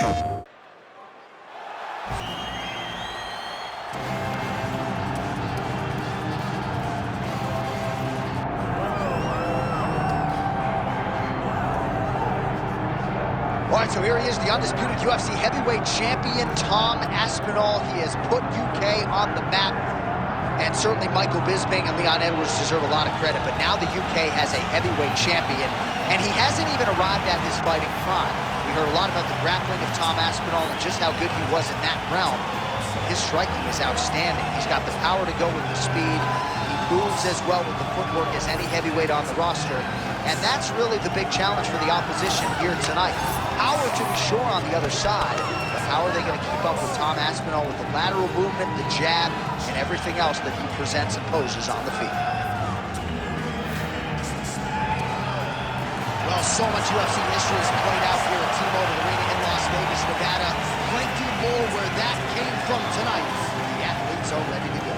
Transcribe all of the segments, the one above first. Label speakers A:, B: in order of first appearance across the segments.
A: All right, so here he is, the undisputed UFC heavyweight champion, Tom Aspinall. He has put UK on the map, and certainly Michael Bisping and Leon Edwards deserve a lot of credit, but now the UK has a heavyweight champion, and he hasn't even arrived at his fighting prime. We heard a lot about the grappling of Tom Aspinall and just how good he was in that realm. His striking is outstanding. He's got the power to go with the speed. He moves as well with the footwork as any heavyweight on the roster, and that's really the big challenge for the opposition here tonight. Power to be sure on the other side, but how are they going to keep up with Tom Aspinall with the lateral movement, the jab, and everything else that he presents and poses on the feet? Well, so much UFC history is played out here at T-Mobile Arena in Las Vegas, Nevada. Plenty more where that came from tonight. The athletes are ready to go.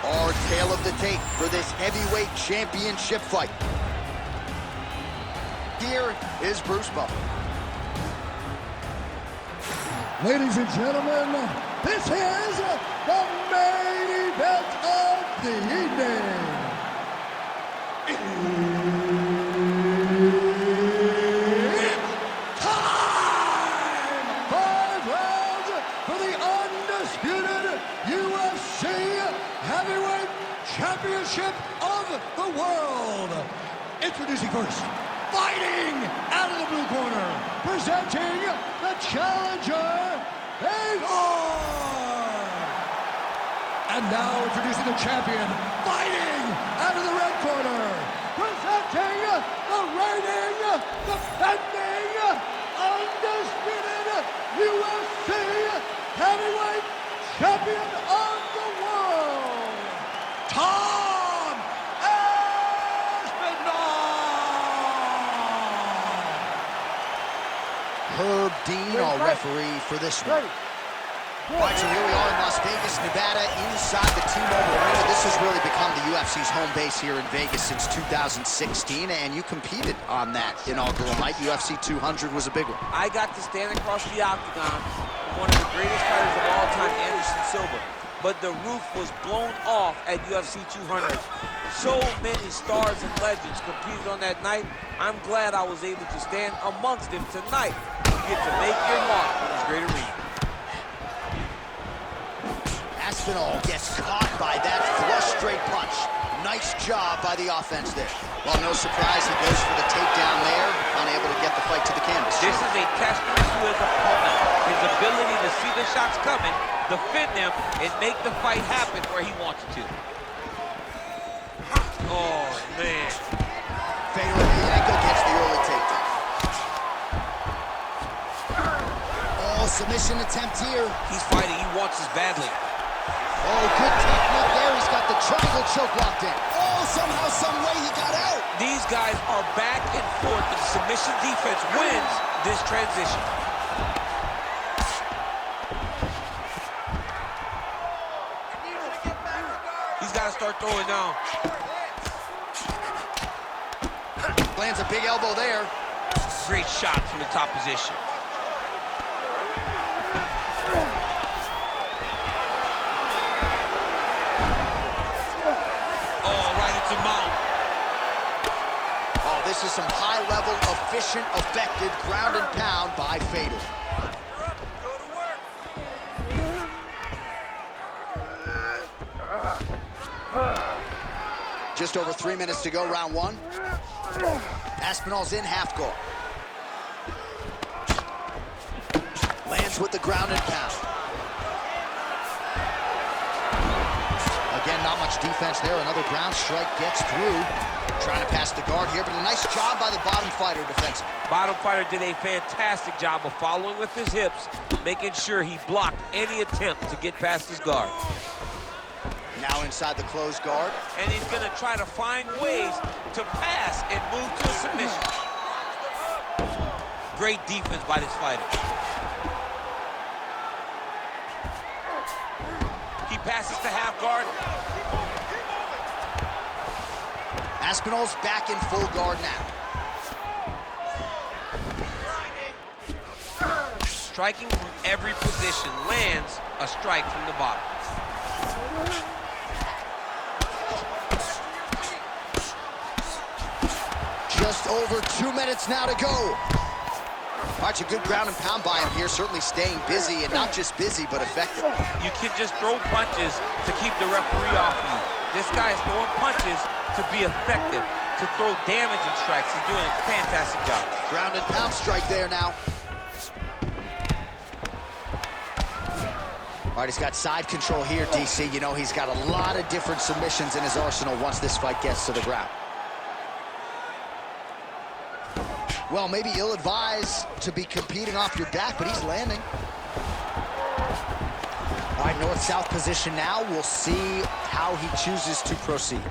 A: Our tale of the tape for this heavyweight championship fight. Here is Bruce Buffer.
B: Ladies and gentlemen, this is the main event of the evening. It's time! 5 rounds for the undisputed UFC Heavyweight Championship of the world. Introducing first, fighting out of the blue corner, presenting the challenger, FEDOR! And now introducing the champion, fighting out of the red corner, presenting the reigning, defending, undisputed UFC Heavyweight Champion of the world, Tom Aspinall!
A: Herb Dean, our referee for this one. All right, so here we are in Las Vegas, Nevada, inside the T-Mobile Arena. This has really become the UFC's home base here in Vegas since 2016, and you competed on that inaugural night. UFC 200 was a big one.
C: I got to stand across the octagon from one of the greatest fighters of all time, Anderson Silva. But the roof was blown off at UFC 200. So many stars and legends competed on that night. I'm glad I was able to stand amongst them tonight. You get to make your mark in this great arena.
A: Aspinall gets caught by that flush straight punch. Nice job by the offense there. Well, no surprise, he goes for the takedown there, unable to get the fight to the canvas.
C: This is a testament to his opponent, his ability to see the shots coming, defend them, and make the fight happen where he wants it to. Oh, man.
A: FEDOR Emelianenko gets the early takedown. Oh, submission attempt here.
C: He's fighting. He wants this badly.
A: Oh, good technique there. He's got the triangle choke locked in. Oh, somehow, some way he got out.
C: These guys are back and forth, but the submission defense wins this transition. He's got to start throwing now.
A: Lands a big elbow there.
C: Great shot from the top position.
A: Oh, this is some high-level, efficient, effective ground and pound by FEDOR. Just over 3 minutes to go, round one. Aspinall's in half guard. Lands with the ground and pound. Again, not much defense there. Another ground strike gets through. Trying to pass the guard here, but a nice job by the bottom fighter defensively.
C: Bottom fighter did a fantastic job of following with his hips, making sure he blocked any attempt to get past his guard.
A: Now inside the closed guard.
C: And he's going to try to find ways to pass and move to a submission. Great defense by this fighter. He passes to half guard.
A: Aspinall's back in full guard now.
C: striking from every position, lands a strike from the bottom.
A: Just over 2 minutes now to go. Watch a good ground and pound by him here, certainly staying busy, and not just busy, but effective.
C: You can just throw punches to keep the referee off you. This guy is throwing punches to be effective, to throw damaging strikes. He's doing a fantastic job.
A: Ground and pound strike there now. All right, he's got side control here, DC. You know, he's got a lot of different submissions in his arsenal once this fight gets to the ground. Well, maybe ill-advised to be competing off your back, but he's landing. All right, north-south position now. We'll see how he chooses to proceed.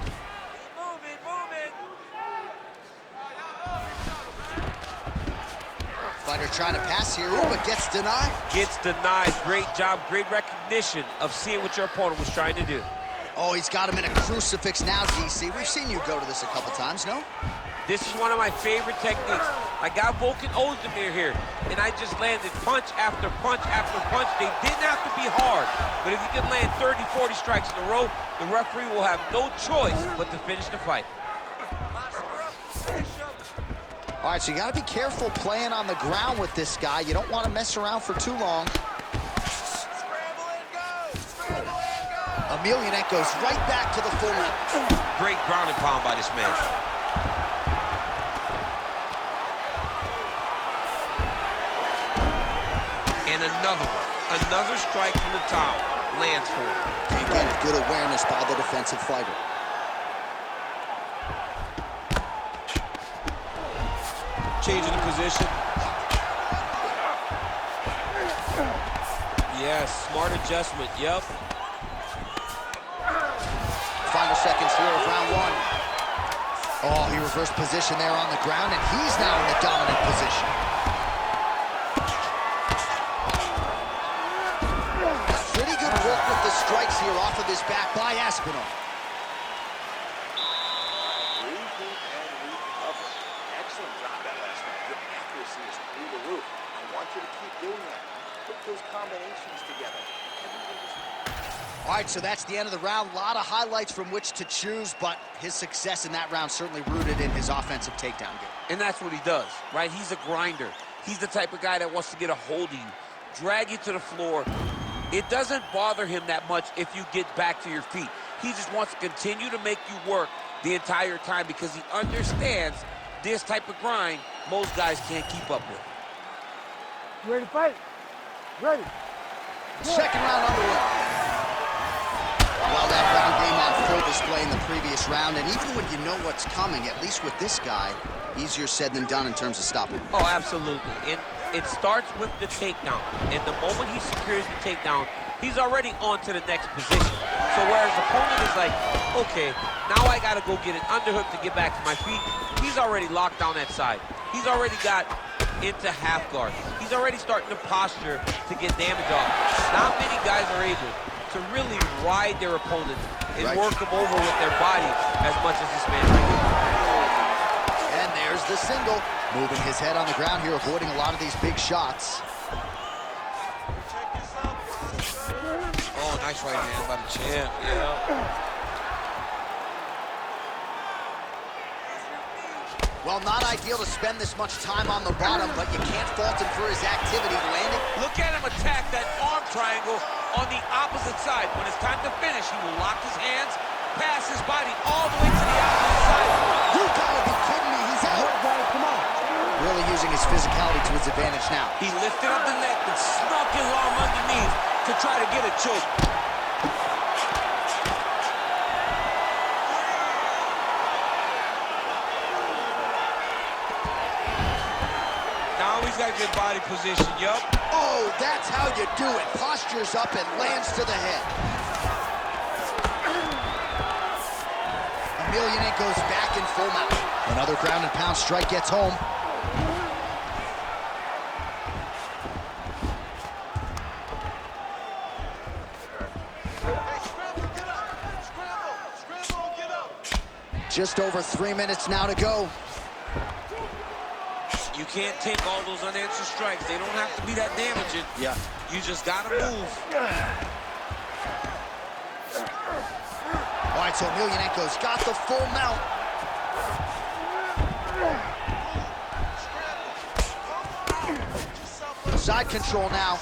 A: Fighter trying to pass here, but gets denied.
C: Gets denied. Great job, great recognition of seeing what your opponent was trying to do.
A: Oh, he's got him in a crucifix now, DC. We've seen you go to this a couple times, no?
C: This is one of my favorite techniques. I got Volkan Ozdemir here, and I just landed punch after punch after punch. They didn't have to be hard, but if you can land 30, 40 strikes in a row, the referee will have no choice but to finish the fight.
A: All right, so you got to be careful playing on the ground with this guy. You don't want to mess around for too long. Emelianenko's right back to the full length.
C: Great ground and pound by this man. And another one. Another strike from the top. Lands for him.
A: Again, good awareness by the defensive fighter.
C: Changing the position. Yes, smart adjustment, yep.
A: Final seconds here of round one. Oh, he reversed position there on the ground, and he's now in the dominant position. Pretty good work with the strikes here off of his back by Aspinall.
D: Excellent job that last round. Your accuracy is through the roof. I want you to keep doing that. Put those combinations together.
A: All right, so that's the end of the round. A lot of highlights from which to choose, but his success in that round certainly rooted in his offensive takedown game.
C: And that's what he does, right? He's a grinder. He's the type of guy that wants to get a hold of you, drag you to the floor. It doesn't bother him that much if you get back to your feet. He just wants to continue to make you work the entire time because he understands this type of grind most guys can't keep up with.
B: You ready to fight? Ready.
A: Second round underway. Well, that ground game on full display in the previous round, and even when you know what's coming, at least with this guy, easier said than done in terms of stopping.
C: Oh, absolutely. It starts with the takedown, and the moment he secures the takedown, he's already on to the next position. So whereas the opponent is like, okay, now I got to go get an underhook to get back to my feet, he's already locked down that side. He's already got into half guard. He's already starting to posture to get damage off. Not many guys are able to really ride their opponents and work them over with their body as much as this man can.
A: And there's the single. Moving his head on the ground here, avoiding a lot of these big shots.
C: Oh, nice right hand by the champ, yeah.
A: Well, not ideal to spend this much time on the bottom, but you can't fault him for his activity. Landing.
C: Look at him attack that arm triangle on the opposite side. When it's time to finish, he will lock his hands, pass his body all the way to the opposite side.
A: You gotta be kidding me, he's out.
B: Come on.
A: Really using his physicality to his advantage now.
C: He lifted up the neck and snuck his arm underneath to try to get a choke. Now he's got good body position, yup.
A: Oh, that's how you do it. Postures up and lands to the head. Emelianenko's back in full mount. Another ground and pound strike gets home. Just over 3 minutes now to go.
C: You can't take all those unanswered strikes. They don't have to be that damaging.
A: Yeah.
C: You just gotta move.
A: All right, so Emelianenko's got the full mount. Side control now.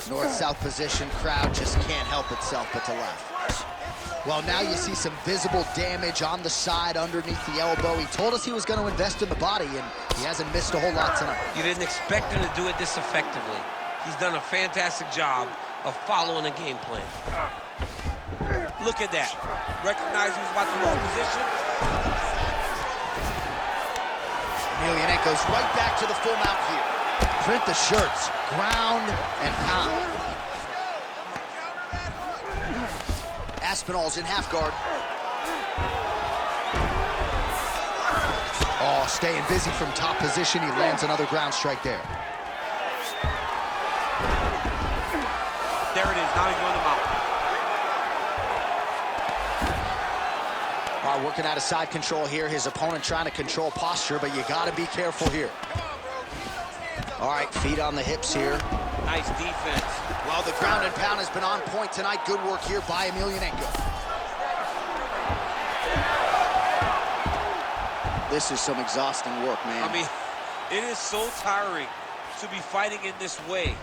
A: North-south position, crowd just can't help itself but to laugh. Well, now you see some visible damage on the side underneath the elbow. He told us he was going to invest in the body, and he hasn't missed a whole lot tonight.
E: You didn't expect him to do it this effectively. He's done a fantastic job of following a game plan.
C: Look at that. Recognize he was about to move position.
A: Emelianenko's right back to the full mount here. Print the shirts, ground and pound. Aspinall's in half guard. Oh, staying busy from top position. He lands another ground strike there.
C: There it is. Now he's on the mount.
A: All right, working out of side control here. His opponent trying to control posture, but you got to be careful here. All right, feet on the hips here.
C: Nice defense.
A: Well, the ground and pound has been on point tonight. Good work here by Emelianenko. This is some exhausting work, man.
C: I mean, it is so tiring to be fighting in this way.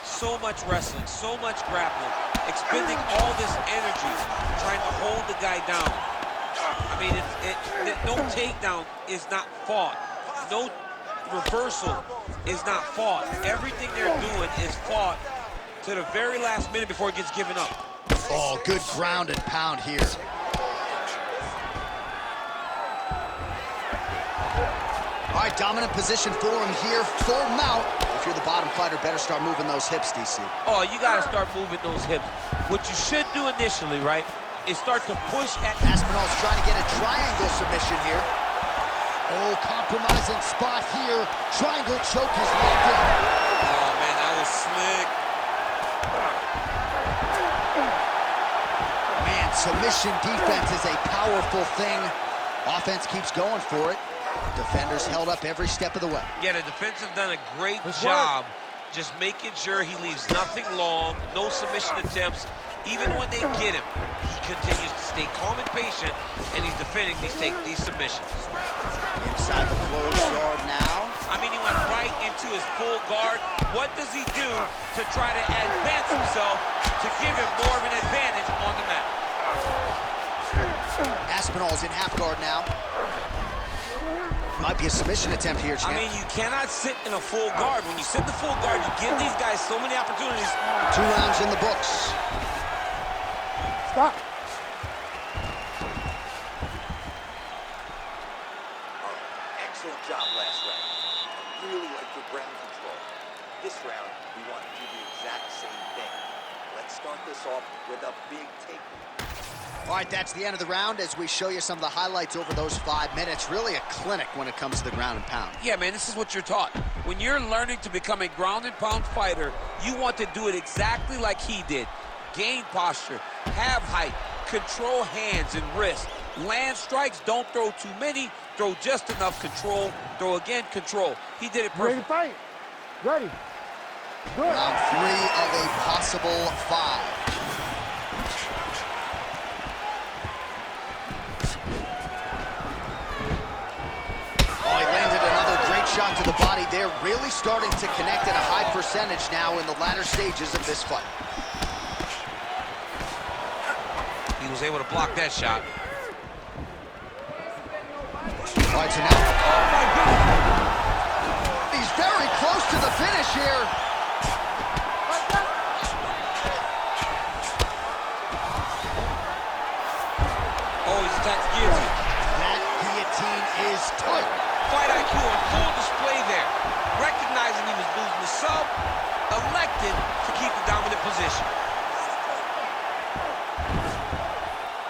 C: So much wrestling, so much grappling, expending all this energy trying to hold the guy down. I mean, no takedown is not fought. No reversal is not fought. Everything they're doing is fought to the very last minute before it gets given up.
A: Oh, good ground and pound here. All right, dominant position for him here. Full mount. If you're the bottom fighter, better start moving those hips, DC.
C: Oh, you got to start moving those hips. What you should do initially, right, is start to push at...
A: Aspinall's trying to get a triangle submission here. Oh, compromising spot here. Triangle choke is locked in.
C: Oh, man, that was slick.
A: Man, submission defense is a powerful thing. Offense keeps going for it. Defenders held up every step of the way.
C: Yeah, the defense have done a great job just making sure he leaves nothing long, no submission attempts. Even when they get him, he continues to stay calm and patient, and he's defending these submissions.
A: Inside the closed guard now.
C: I mean, he went right into his full guard. What does he do to try to advance himself to give him more of an advantage on the mat?
A: Aspinall's in half guard now. Might be a submission attempt here, champ.
C: I mean, you cannot sit in a full guard. When you sit in the full guard, you give these guys so many opportunities.
A: 2 rounds in the books.
B: Stop.
D: Excellent job last round. I really like your ground control. This round, we want to do the exact same thing. Let's start this off with a big takedown.
A: All right, that's the end of the round as we show you some of the highlights over those 5 minutes. Really a clinic when it comes to the ground and pound.
C: Yeah, man, this is what you're taught. When you're learning to become a ground and pound fighter, you want to do it exactly like he did. Gain posture, have height, control hands and wrists. Land strikes, don't throw too many, throw just enough, control, throw again, control. He did it
B: Ready to
C: perfect.
B: fight. Ready. Good.
A: Round 3 of a possible 5. Oh, he landed another great shot to the body there. Really starting to connect at a high percentage now in the latter stages of this fight.
C: He was able to block that shot.
A: All right, so now, oh my goodness. He's very close to the finish here.
C: Oh, he's attacked the guillotine.
A: That guillotine is tight.
C: Fight IQ on full display there. Recognizing he was losing the sub, elected to keep the dominant position.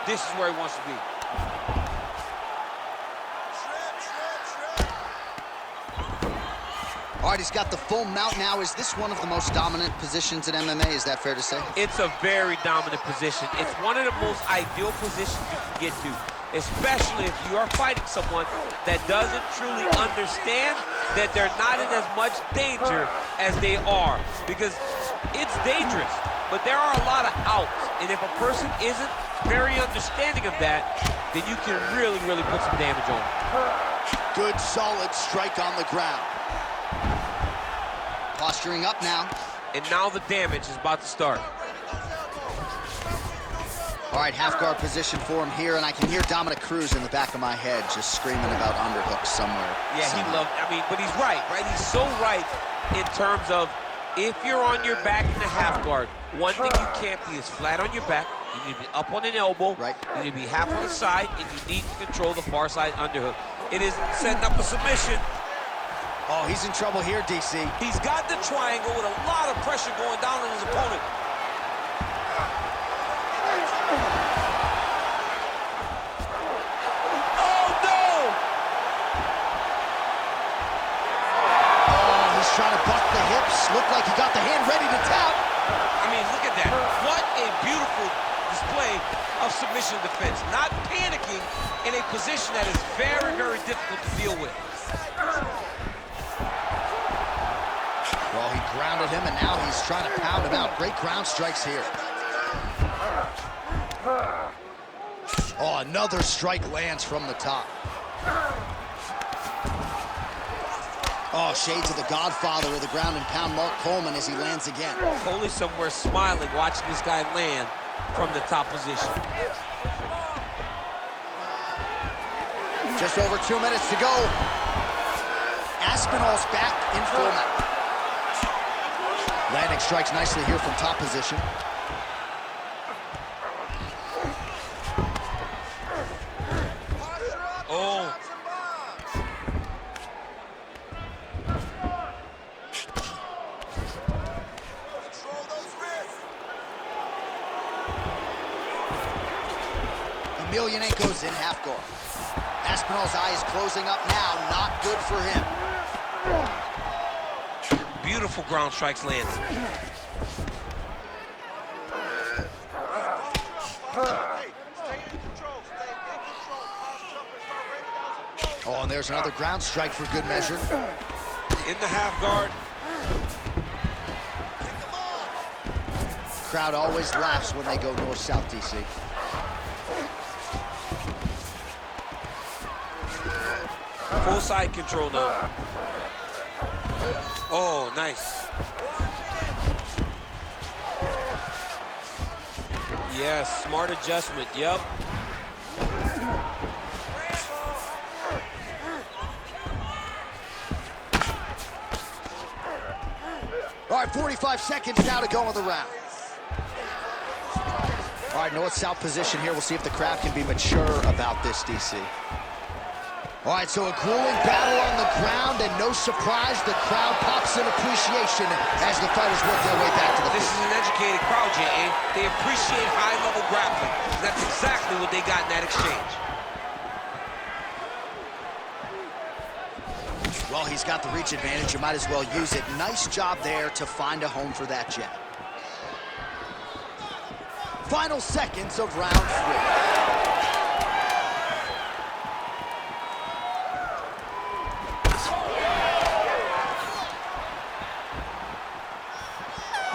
C: This is where he wants to be.
A: All right, he's got the full mount now. Is this one of the most dominant positions in MMA? Is that fair to say?
C: It's a very dominant position. It's one of the most ideal positions you can get to. especially if you are fighting someone that doesn't truly understand that they're not in as much danger as they are. Because it's dangerous, but there are a lot of outs. And if a person isn't very understanding of that, then you can really, really put some damage on them.
A: Good, solid strike on the ground. Posturing up now.
C: And now the damage is about to start.
A: All right, half guard position for him here, and I can hear Dominic Cruz in the back of my head just screaming about underhooks somewhere.
C: Yeah, he loved, but he's right? He's so right in terms of if you're on your back in the half guard, one thing you can't be is flat on your back. You need to be up on an elbow.
A: Right. You
C: need to be half on the side, and you need to control the far side underhook. It is setting up a submission.
A: Oh, he's in trouble here, DC.
C: He's got the triangle with a lot of pressure going down on his opponent.
A: Trying to buck the hips. Looked like he got the hand ready to tap.
C: I mean, look at that. What a beautiful display of submission defense. Not panicking in a position that is very, very difficult to deal with.
A: Well, he grounded him, and now he's trying to pound him out. Great ground strikes here. Oh, another strike lands from the top. Oh, shades of the godfather of the ground and pound, Mark Coleman, as he lands again.
C: Coley somewhere smiling, watching this guy land from the top position.
A: Just over 2 minutes to go. Aspinall's back in full mount. Landing strikes nicely here from top position.
C: Oh.
A: Emelianenko's in half guard. Aspinall's eye is closing up now. Not good for him.
C: Beautiful ground strikes landed.
A: Oh, and there's another ground strike for good measure.
C: In the half guard.
A: Crowd always laughs when they go north-south, DC.
C: Full side control now. Oh, nice. Yes, smart adjustment, yep.
A: All right, 45 seconds now to go in the round. All right, north-south position here. We'll see if the crowd can be mature about this, DC. All right, so a grueling battle on the ground, and no surprise, the crowd pops in appreciation as the fighters work their way back to the
C: This is an educated crowd, J.A. They appreciate high-level grappling. That's exactly what they got in that exchange.
A: Well, he's got the reach advantage. You might as well use it. Nice job there to find a home for that jab. Final seconds of round 3.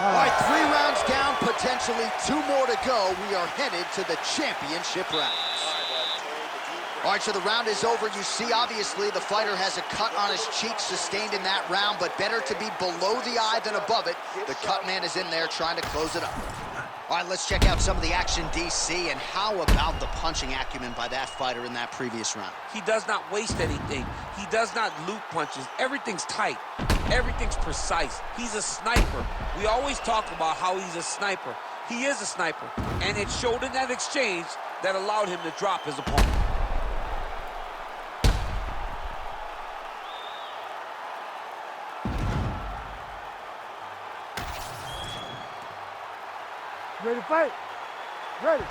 A: All right, 3 rounds down, potentially 2 more to go. We are headed to the championship rounds. All right, so the round is over. You see, obviously, the fighter has a cut on his cheek sustained in that round, but better to be below the eye than above it. The cut man is in there trying to close it up. All right, let's check out some of the action, DC, and how about the punching acumen by that fighter in that previous round?
C: He does not waste anything. He does not loop punches. Everything's tight. Everything's precise. He's a sniper. We always talk about how he's a sniper. He is a sniper, and it showed in that exchange that allowed him to drop his opponent.
B: Ready to fight? Ready.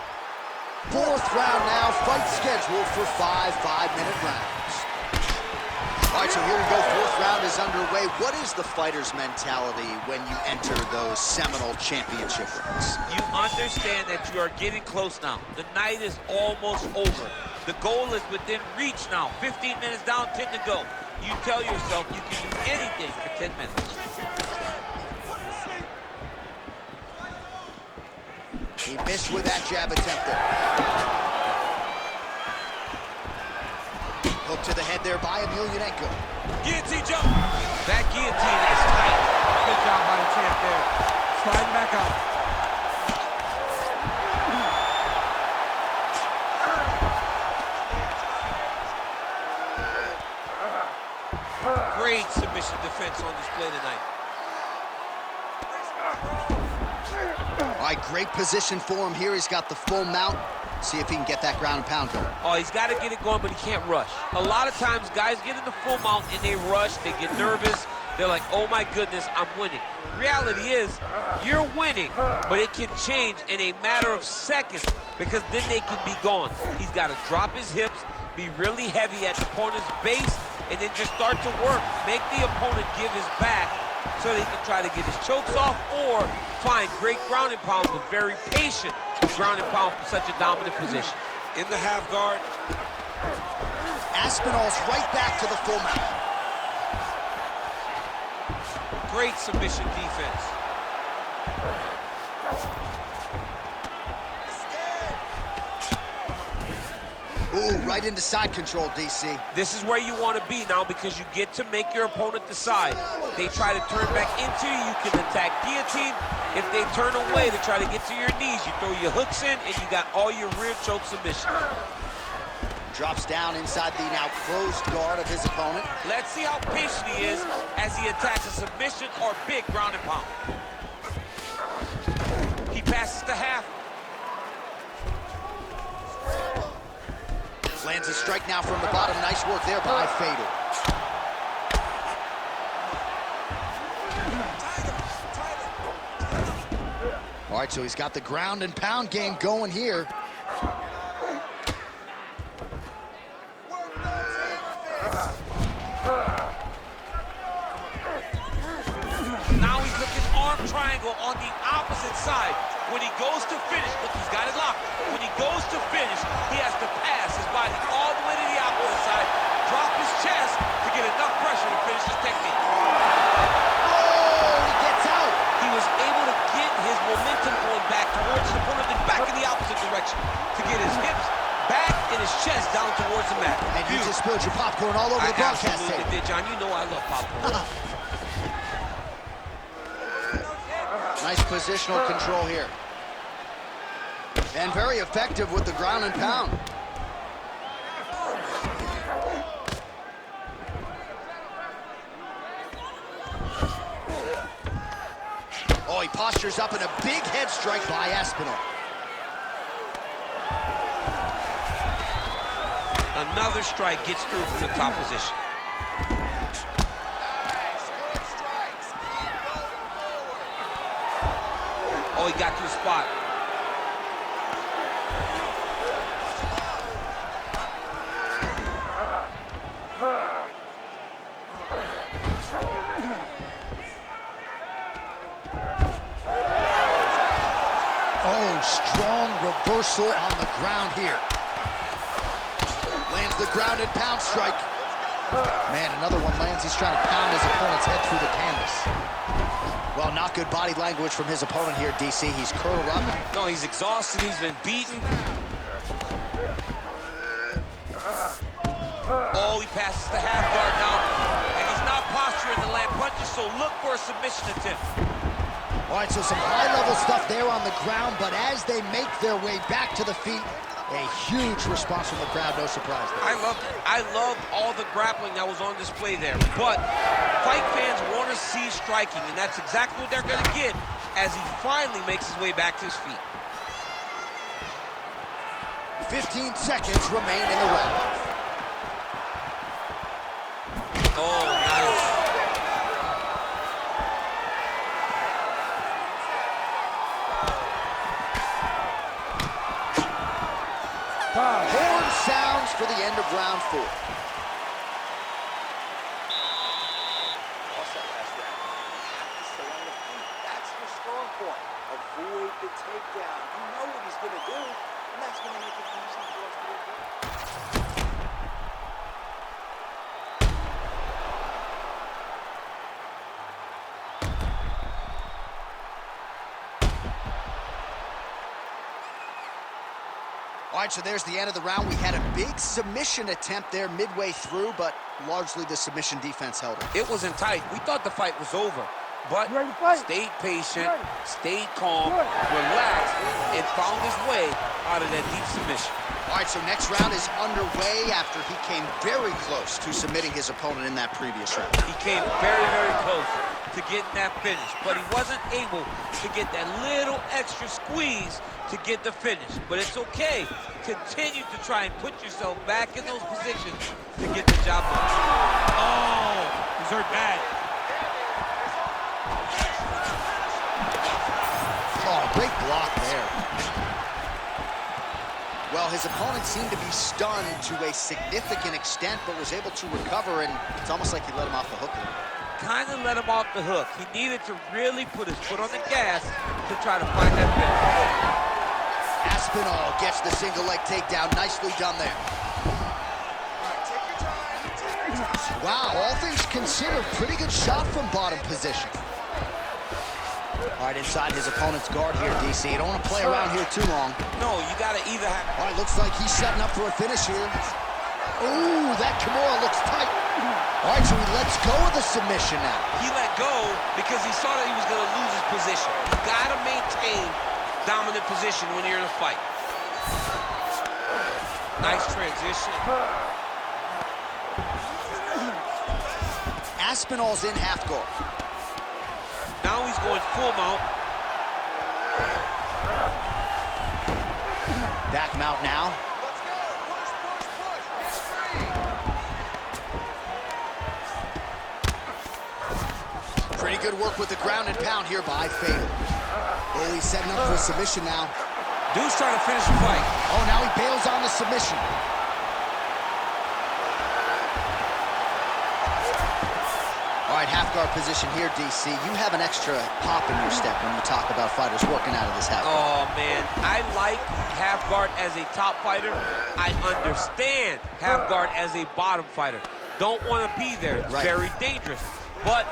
A: 4th round now, fight scheduled for 5 5-minute rounds. All right, so here we go, 4th round is underway. What is the fighter's mentality when you enter those seminal championship rounds?
C: You understand that you are getting close now. The night is almost over. The goal is within reach now. 15 minutes down, 10 to go. You tell yourself you can do anything for 10 minutes.
A: He missed with that jab attempt there. Hook to the head there by Emelianenko.
C: Guillotine jump. That guillotine is tight.
B: Good job by the champ there. Sliding back up.
C: Great submission defense on display tonight.
A: All right, great position for him here. He's got the full mount. See if he can get that ground and pound going.
C: Oh, he's got to get it going, but he can't rush. A lot of times, guys get in the full mount and they rush, they get nervous. They're like, oh my goodness, I'm winning. Reality is, you're winning, but it can change in a matter of seconds because then they can be gone. He's got to drop his hips, be really heavy at the opponent's base, and then just start to work. Make the opponent give his back so that he can try to get his chokes off or find great ground and pound, but very patient ground and pound from such a dominant position. In the half guard.
A: Aspinall's right back to the full mount.
C: Great submission defense.
A: Ooh, right into side control, DC.
C: This is where you want to be now because you get to make your opponent decide. They try to turn back into you, you can attack guillotine. If they turn away to try to get to your knees, you throw your hooks in and you got all your rear choke submission.
A: Drops down inside the now closed guard of his opponent.
C: Let's see how patient he is as he attacks a submission or big ground and pound. He passes to half.
A: Lands a strike now from the bottom. Nice work there by FEDOR. All right, so he's got the ground and pound game going here.
C: Now he's looking arm triangle on the opposite side. When he goes to finish, look, he's got it locked. When he goes to finish, he has to pass his body all the way to the opposite side, drop his chest to get enough pressure to finish his technique.
A: Oh, he gets out.
C: He was able to get his momentum going back towards his opponent and back in the opposite direction to get his hips back and his chest down towards the mat.
A: And you just spilled your popcorn all over the broadcast
C: absolutely
A: table.
C: did, John. You know I love popcorn.
A: Nice positional control here. And very effective with the ground and pound. Oh, he postures up in a big head strike by Aspinall.
C: Another strike gets through from the top position. Oh, he got to the spot.
A: Oh, strong reversal on the ground here. Lands the ground and pound strike. Man, another one lands. He's trying to pound his opponent's head through the canvas. Well, not good body language from his opponent here, DC. He's curled up.
C: No, he's exhausted. He's been beaten. Oh, he passes the half guard now. And he's not posturing to land punches, so look for a submission attempt.
A: All right, so some high-level stuff there on the ground, but as they make their way back to the feet, a huge response from the crowd, no surprise there.
C: I love all the grappling that was on display there, but fight fans want to see striking, and that's exactly what they're going to get as he finally makes his way back to his feet.
A: 15 seconds remain in the round.
C: Oh, nice.
A: Horn sounds for the end of round 4.
D: Lost that last round. You have to stay on the feet. That's your strong point. Avoid the takedown. You know what he's going to do, and that's going to make it easy for us to avoid.
A: All right, so there's the end of the round. We had a big submission attempt there midway through, but largely the submission defense held it.
C: It wasn't tight. We thought the fight was over, but stayed patient, stayed calm, relaxed, and found his way out of that deep submission.
A: All right, so next round is underway after he came very close to submitting his opponent in that previous round.
C: He came very, very close to getting that finish, but he wasn't able to get that little extra squeeze to get the finish. But it's okay. Continue to try and put yourself back in those positions to get the job done. Oh, he's hurt bad.
A: Oh, great block there. Well, his opponent seemed to be stunned to a significant extent, but was able to recover, and it's almost like he let him off the hook a little.
C: Kind of let him off the hook. He needed to really put his foot on the gas to try to find that finish.
A: Aspinall gets the single leg takedown. Nicely done there. Wow, all things considered, pretty good shot from bottom position. All right, inside his opponent's guard here, DC. You don't want to play around here too long.
C: No, you got to either have...
A: All right, looks like he's setting up for a finish here. Ooh, that Kimura looks tight. All right, so he lets go of the submission now.
C: He let go because he saw that he was going to lose his position. You got to maintain dominant position when you're in a fight. Nice transition.
A: Aspinall's in half guard.
C: Now he's going full mount.
A: Back mount now. Pretty good work with the ground and pound here by FEDOR. Oh, he's setting up for a submission now.
C: Dude's trying to finish the fight.
A: Oh, now he bails on the submission. All right, half guard position here, DC. You have an extra pop in your step when you talk about fighters working out of this half guard.
C: Oh, man. I like half guard as a top fighter. I understand half guard as a bottom fighter. Don't want to be there. It's very dangerous. But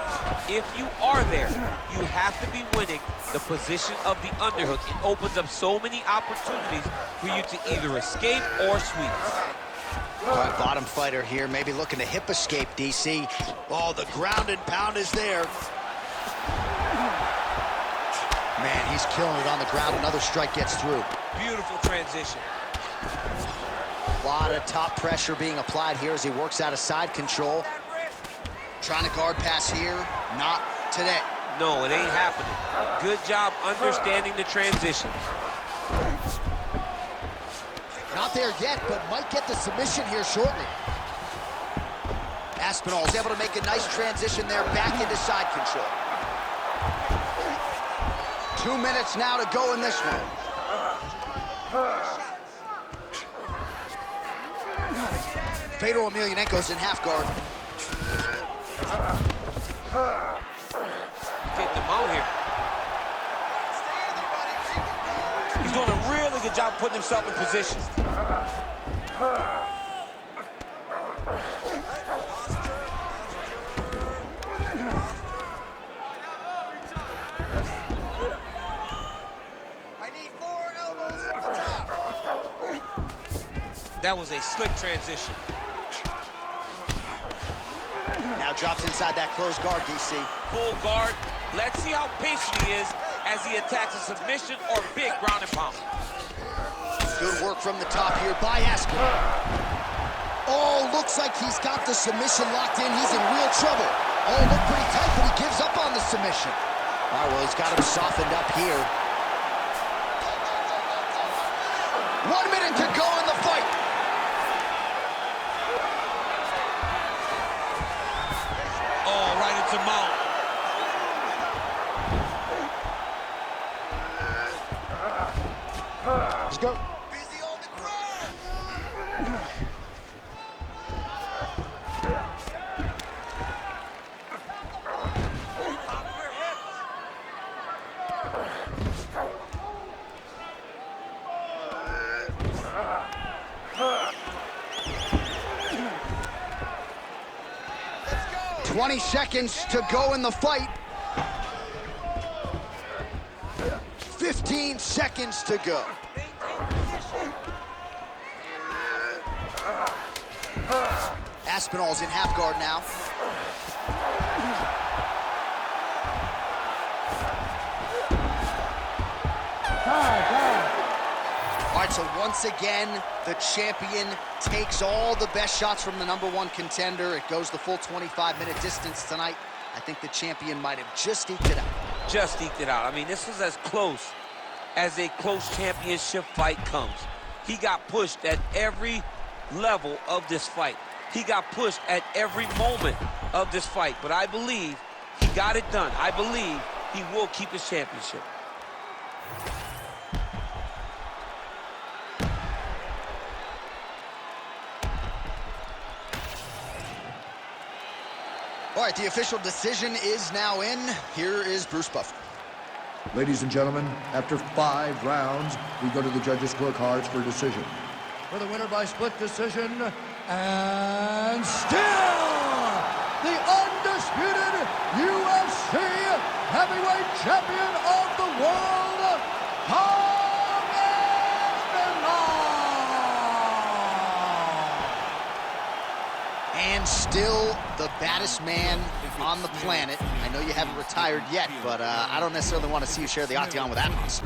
C: if you are there, you have to be winning the position of the underhook. It opens up so many opportunities for you to either escape or sweep.
A: All right, bottom fighter here, maybe looking to hip escape, DC. Oh, the ground and pound is there. Man, he's killing it on the ground. Another strike gets through.
C: Beautiful transition.
A: A lot of top pressure being applied here as he works out of side control. Trying to guard pass here, not today.
C: No, it ain't happening. Good job understanding the transition.
A: Not there yet, but might get the submission here shortly. Aspinall is able to make a nice transition there, back into side control. 2 minutes now to go in this one. FEDOR Emelianenko's in half guard.
C: Take them out here. He's doing a really good job putting himself in position.
D: I need 4 elbows at the top.
C: That was a slick transition.
A: Now drops inside that closed guard, DC.
C: Full guard. Let's see how patient he is as he attacks a submission or big ground and pound.
A: Good work from the top here by Aspinall. Oh, looks like he's got the submission locked in. He's in real trouble. Oh, looked pretty tight, but he gives up on the submission. All right, well, he's got him softened up here. 1 minute to go in the fight.
C: Oh, right into mount.
A: Let's go.
D: Busy on the ground.
A: 20 seconds to go in the fight. 15 seconds to go. Aspinall's in half guard now. All right, so once again, the champion takes all the best shots from the #1 contender. It goes the full 25-minute distance tonight. I think the champion might have just eked it out.
C: Just eked it out. I mean, this was as close as a close championship fight comes. He got pushed at every level of this fight. He got pushed at every moment of this fight. But I believe he got it done. I believe he will keep his championship.
A: All right, the official decision is now in. Here is Bruce Buffer.
B: Ladies and gentlemen, after 5 rounds, we go to the judges' scorecards for a decision. For the winner by split decision, and still the undisputed UFC heavyweight champion of the world, Tom Aspinall!
A: And still the baddest man on the planet. I know you haven't retired yet, but I don't necessarily want to see you share the octagon with that monster.